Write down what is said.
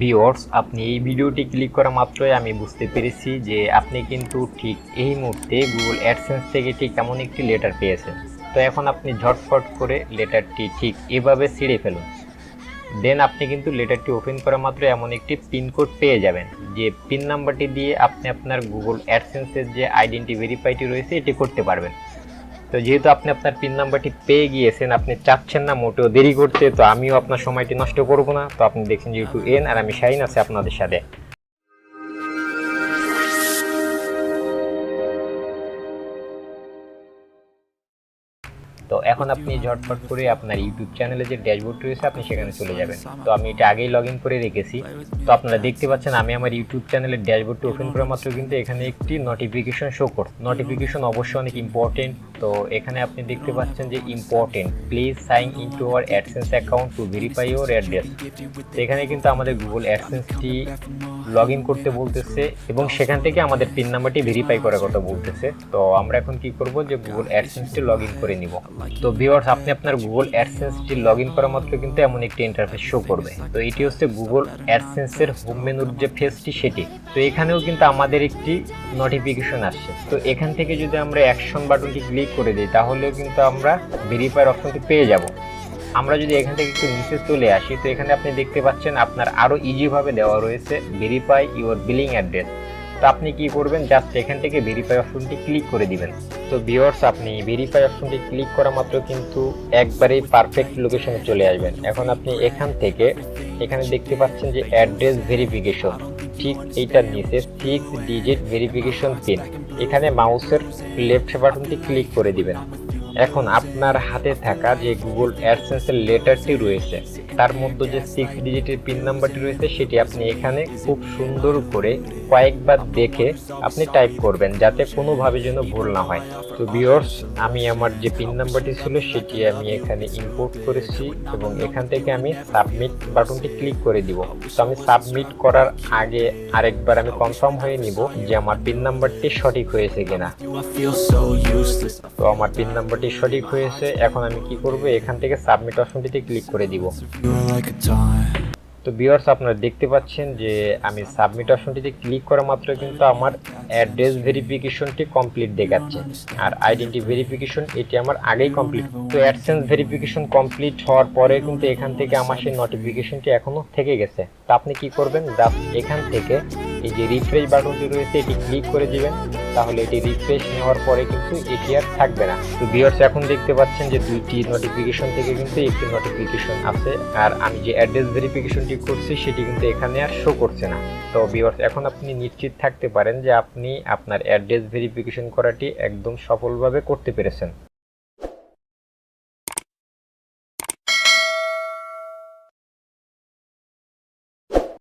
Viewers, আপনি এই ভিডিওটি ক্লিক করা মাত্রই আমি বুঝতে পেরেছি যে আপনি কিন্তু ঠিক এই মুহূর্তে গুগল অ্যাডসেন্স থেকে ঠিক এমন একটি লেটার পেয়েছেন। তো এখন আপনি ঝটফট করে লেটারটি ঠিক এভাবে ছিঁড়ে ফেলুন। দেন আপনি কিন্তু লেটারটি ওপেন করা মাত্র এমন একটি পিনকোড পেয়ে যাবেন, যে পিন নাম্বারটি দিয়ে আপনি আপনার গুগল অ্যাডসেন্সের যে আইডেন্টি ভেরিফাইটি রয়েছে এটি করতে পারবেন। তো যেহেতু আপনি আপনার পিন নাম্বারটি পেয়ে গিয়েছেন, আপনি চাচ্ছেন না মোটেও দেরি করতে, তো আমিও আপনার সময়টি নষ্ট করব না। তো আপনি দেখছেন ইউটিউব এন, আর আমি শাহিন আছি আপনাদের সাথে। তো এখন আপনি ঝটফট করে আপনার ইউটিউব চ্যানেলে যে ড্যাশবোর্ড রয়েছে আপনি সেখানে চলে যাবেন। তো আমি এটা আগেই লগ ইন করে রেখেছি। তো আপনারা দেখতে পাচ্ছেন আমি আমার ইউটিউব চ্যানেলের ড্যাশবোর্ডটি ওপেন করা মাত্র কিন্তু এখানে একটি নোটিফিকেশন শো করছে। নোটিফিকেশন অবশ্যই অনেক ইম্পর্টেন্ট। তো এখানে আপনি দেখতে পাচ্ছেন যে important, please sign in to our AdSense account to verify your address. তো এখানে কিন্তু আমাদের গুগল অ্যাডসেন্সটি লগ ইন করতে বলতেছে এবং সেখান থেকে আমাদের পিন নাম্বারটি ভেরিফাই করার কথা বলতেছে। তো আমরা এখন কি করব, যে গুগল অ্যাডসেন্সটি লগ ইন করে নিব। তো ভিউয়ার্স, আপনি আপনার গুগল অ্যাডসেন্সটি লগ ইন করা মাত্র কিন্তু এমন একটি ইন্টারফেস শো করবে। তো এটি হচ্ছে গুগল অ্যাডসেন্সের হোম মেনুর যে ফেসটি সেটি। তো এখানেও কিন্তু আমাদের একটি নোটিফিকেশন আসছে। তো এখান থেকে যদি আমরা অ্যাকশন বাটনটি ক্লিক করে দিই তাহলেও কিন্তু আমরা ভেরিফাই অপশনটি পেয়ে যাব। আমরা যদি এখান থেকে একটু নিচে চলে আসি, তো এখানে আপনি দেখতে পাচ্ছেন আপনার আরও ইজিভাবে দেওয়া রয়েছে ভেরিফাই ইউর বিলিং অ্যাড্রেস। তো আপনি কি করবেন, জাস্ট এখান থেকে ভেরিফাই অপশনটি ক্লিক করে দিবেন। তো ভিউয়ার্স, আপনি ভেরিফাই অপশনটি ক্লিক করা মাত্র কিন্তু একবারেই পারফেক্ট লোকেশনে চলে আসবেন। এখন আপনি এখান থেকে এখানে দেখতে পাচ্ছেন যে অ্যাড্রেস ভেরিফিকেশন, ঠিক এইটার নিচে 6 ডিজিট ভেরিফিকেশন পিন, এখানে মাউসের লেফট বাটনটি ক্লিক করে দিবেন। এখন আপনার হাতে থাকা যে গুগল অ্যাডসেন্সের লেটারটি রয়েছে তার মধ্যে যে 6 ডিজিটের পিন নাম্বারটি রয়েছে সেটি আপনি এখানে খুব সুন্দর করে কয়েকবার দেখে আপনি টাইপ করবেন, যাতে কোনোভাবে যেন ভুল না হয়। তো ভিউয়ার্স, আমি আমার যে পিন নাম্বারটি ছিল সেটি আমি এখানে ইম্পোর্ট করেছি এবং এখান থেকে আমি সাবমিট বাটনটি ক্লিক করে দিব। তো আমি সাবমিট করার আগে আরেকবার আমি কনফার্ম হয়ে নিব যে আমার পিন নাম্বারটি সঠিক হয়েছে কিনা। তো আমার পিন নাম্বারটি সঠিক হয়েছে। এখন আমি কি করব, এখান থেকে সাবমিট অপশনটিতে ক্লিক করে দিব। তো ভিউয়ার্স, আপনারা দেখতে পাচ্ছেন যে আমি সাবমিট অপশনটিতে ক্লিক করা মাত্র কিন্তু আমার অ্যাড্রেস ভেরিফিকেশনটি কমপ্লিট দেখাচ্ছে, আর আইডেন্টি ভেরিফিকেশন এটি আমার আগেই কমপ্লিট। তো অ্যাডসেন্স ভেরিফিকেশন কমপ্লিট হওয়ার পরে কিন্তু এখান থেকে আমার সেই নোটিফিকেশনটি এখনো থেকে গেছে। তো আপনি কি করবেন, জাস্ট এখান থেকে এই যে রিফ্রেশ বাটনটি রয়েছে এটি ক্লিক করে দিবেন, তাহলে এটি রিফ্রেশ নেওয়ার পরে কিন্তু এটি আর থাকবে না। তো ভিউয়ার্স, এখন দেখতে পাচ্ছেন যে দুইটি নোটিফিকেশন থেকে কিন্তু একটি নোটিফিকেশন আছে, আর আমি যে অ্যাড্রেস ভেরিফিকেশনটি করছি সেটি কিন্তু এখানে আর শো করছে না। তো ভিউয়ার্স, এখন আপনি নিশ্চিত থাকতে পারেন যে আপনি আপনার অ্যাড্রেস ভেরিফিকেশন করাটি একদম সফলভাবে করতে পেরেছেন।